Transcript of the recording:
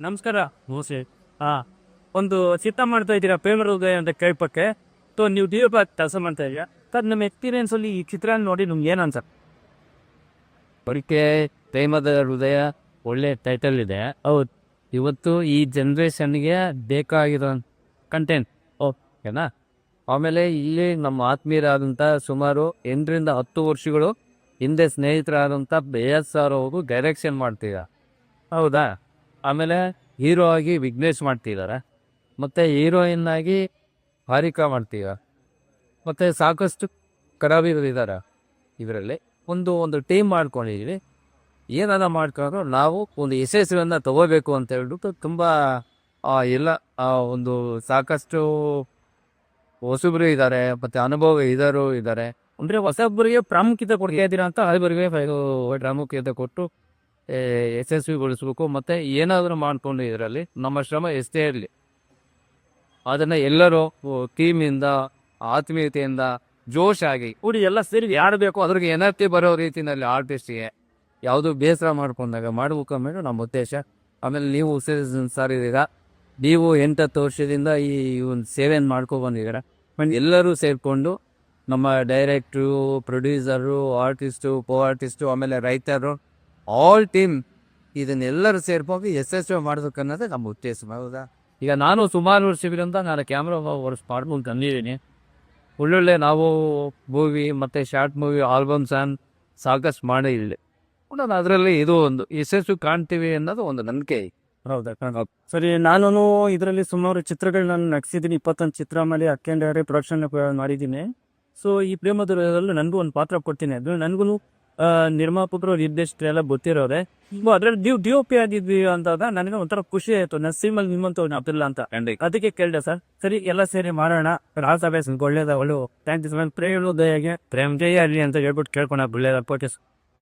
ನಮಸ್ಕಾರ ಮೋಸೆ. ಹಾಂ, ಒಂದು ಚಿತ್ರ ಮಾಡ್ತಾ ಇದ್ದೀರಾ ಪ್ರೇಮರ ಹೃದಯ ಅಂತ ಕೇಳ್ಪಕ್ಕೆ. ನೀವು ಡಿ ಎ ಕೆಲಸ ಮಾಡ್ತಾ ಇದ್ದೀರಾ ಸರ್. ನಮ್ಮ ಎಕ್ಸ್ಪೀರಿಯನ್ಸಲ್ಲಿ ಈ ಚಿತ್ರ ನೋಡಿ ನಿಮ್ಗೆ ಏನು ಅನ್ಸತ್ತೆ? ಅದಕ್ಕೆ ಪ್ರೇಮದ ಹೃದಯ ಒಳ್ಳೆ ಟೈಟಲ್ ಇದೆ. ಹೌದು. ಇವತ್ತು ಈ ಜನ್ರೇಷನ್ಗೆ ಬೇಕಾಗಿರೋ ಕಂಟೆಂಟ್ ಓಕೆನಾ. ಆಮೇಲೆ ಇಲ್ಲಿ ನಮ್ಮ ಆತ್ಮೀಯರಾದಂಥ ಸುಮಾರು 8 ರಿಂದ 10 ವರ್ಷಗಳು ಹಿಂದೆ ಸ್ನೇಹಿತರಾದಂಥ BS ಸರ್ ಅವರು ಡೈರೆಕ್ಷನ್ ಮಾಡ್ತಿದ್ದಾರೆ. ಹೌದಾ? ಆಮೇಲೆ ಹೀರೋ ಆಗಿ ವಿಘ್ನೇಶ್ ಮಾಡ್ತಿದ್ದಾರೆ, ಮತ್ತು ಹೀರೋಯಿನ್ ಆಗಿ ಹಾರಿಕಾ ಮಾಡ್ತಿದ್ದಾರೆ, ಮತ್ತು ಸಾಕಷ್ಟು ಕಲಾವಿದರಿದ್ದಾರೆ. ಇದರಲ್ಲಿ ಒಂದು ಟೀಮ್ ಮಾಡ್ಕೊಂಡಿದ್ದೀವಿ. ಏನಾರ ಮಾಡ್ಕೊಂಡು ನಾವು ಒಂದು ಯಶಸ್ಸನ್ನು ತಗೋಬೇಕು ಅಂತ ಹೇಳ್ಬಿಟ್ಟು ತುಂಬ ಎಲ್ಲ ಒಂದು ಸಾಕಷ್ಟು ಹೊಸಬರು ಇದ್ದಾರೆ, ಮತ್ತು ಅನುಭವ ಇದ್ದಾರೆ. ಅಂದರೆ ಹೊಸಬ್ಬರಿಗೆ ಪ್ರಾಮುಖ್ಯತೆ ಕೊಡ್ತಾ ಇದ್ದೀರಾ ಅಂತ ಹಳಬರಿಗೆ ಪ್ರಾಮುಖ್ಯತೆ ಕೊಟ್ಟು ಯಶಸ್ವಿಗೊಳಿಸ್ಬೇಕು. ಮತ್ತು ಏನಾದರೂ ಮಾಡಿಕೊಂಡು ಇದರಲ್ಲಿ ನಮ್ಮ ಶ್ರಮ ಎಷ್ಟೇ ಇರಲಿ ಅದನ್ನು ಎಲ್ಲರೂ ಟೀಮಿಂದ ಆತ್ಮೀಯತೆಯಿಂದ ಜೋಶಾಗಿ ಕೂಡಿ ಎಲ್ಲ ಸೇರಿ ಯಾರು ಬೇಕೋ ಅದ್ರಿಗೆ ಎನರ್ಜಿ ಬರೋ ರೀತಿಯಲ್ಲಿ ಆರ್ಟಿಸ್ಟಿಗೆ ಯಾವುದು ಬೇಸರ ಮಾಡ್ಕೊಂಡಾಗ ಮಾಡ್ಬೇಕಂದ್ರೆ ನಮ್ಮ ಉದ್ದೇಶ. ಆಮೇಲೆ ನೀವು ಸರ್ ಇದೀಗ ನೀವು 8-10 ವರ್ಷದಿಂದ ಈ ಒಂದು ಸೇವೆಯನ್ನು ಮಾಡ್ಕೊಬಂದಿದ್ದೀರ. ಎಲ್ಲರೂ ಸೇರಿಕೊಂಡು ನಮ್ಮ ಡೈರೆಕ್ಟ್ರು, ಪ್ರೊಡ್ಯೂಸರು, ಆರ್ಟಿಸ್ಟು, ಆರ್ಟಿಸ್ಟು, ಆಮೇಲೆ ರೈತರು, ಆಲ್ ಟೀಮ್ ಇದನ್ನೆಲ್ಲರೂ ಸೇರ್ಕೊಂಡು ಯಶಸ್ವಿ ಮಾಡ್ಬೇಕನ್ನೋದೇ ನಮ್ಮ ಉದ್ದೇಶ. ಹೌದಾ? ಈಗ ನಾನು ಸುಮಾರು ವರ್ಷಗಳಿಂದ ನಾನು ಕ್ಯಾಮ್ರಾ ಮಾಡ್ಕೊಂಡು ತಂದಿದ್ದೀನಿ. ಒಳ್ಳೊಳ್ಳೆ ನಾವು ಮೂವಿ ಮತ್ತು ಶಾರ್ಟ್ ಮೂವಿ ಆಲ್ಬಮ್ಸ್ ಸಾಕಷ್ಟು ಮಾಡಿಲ್ಲ. ನಾನು ಅದರಲ್ಲಿ ಇದು ಒಂದು ಯಶಸ್ವಿ ಕಾಣ್ತೀವಿ ಅನ್ನೋದು ಒಂದು ನಂಬಿಕೆ. ಹೌದಾ? ಸರಿ, ನಾನು ಇದರಲ್ಲಿ ಸುಮಾರು ಚಿತ್ರಗಳನ್ನ ನಗಿಸಿದ್ದೀನಿ. 21 ಚಿತ್ರ ಮೇಲೆ ಅಕ್ಕಂಡರೆ ಪ್ರೊಡಕ್ಷನ್ ಮಾಡಿದ್ದೀನಿ. ಸೊ ಈ ಪ್ರೇಮದಲ್ಲೂ ನನಗೂ ಒಂದು ಪಾತ್ರ ಕೊಡ್ತೀನಿ. ಅದು ನನಗೂ ನಿರ್ಮಾಪಕರು, ನಿರ್ದೇಶಕರು ಎಲ್ಲ ಗೊತ್ತಿರೋರೆ. ಅದ್ರಲ್ಲಿ DOP ಆಗಿದ್ವಿ ಅಂದಾಗ ನನಗೆ ಒಂಥರ ಖುಷಿ ಆಯಿತು. ನಸೀಮಲ್ಲಿ ನಿಮ್ಮಂತ ಅಬ್ದುಲ್ಲ ಅಂತ, ಅದಕ್ಕೆ ಕೇಳಿದೆ ಸರ್. ಸರಿ, ಎಲ್ಲ ಸೇರಿ ಮಾಡೋಣ, ರಾಜ ಒಳ್ಳೇದ ಒಳ್ಳೆ ಥ್ಯಾಂಕ್ ಯು ಸರ್. ಪ್ರೇಮ ಹೃದಯಗೆ ಪ್ರೇಮ ಜಯ ಅಲ್ಲಿ ಅಂತ ಹೇಳ್ಬಿಟ್ಟು ಕೇಳ್ಕೊಂಡ ಒಳ್ಳೇದ.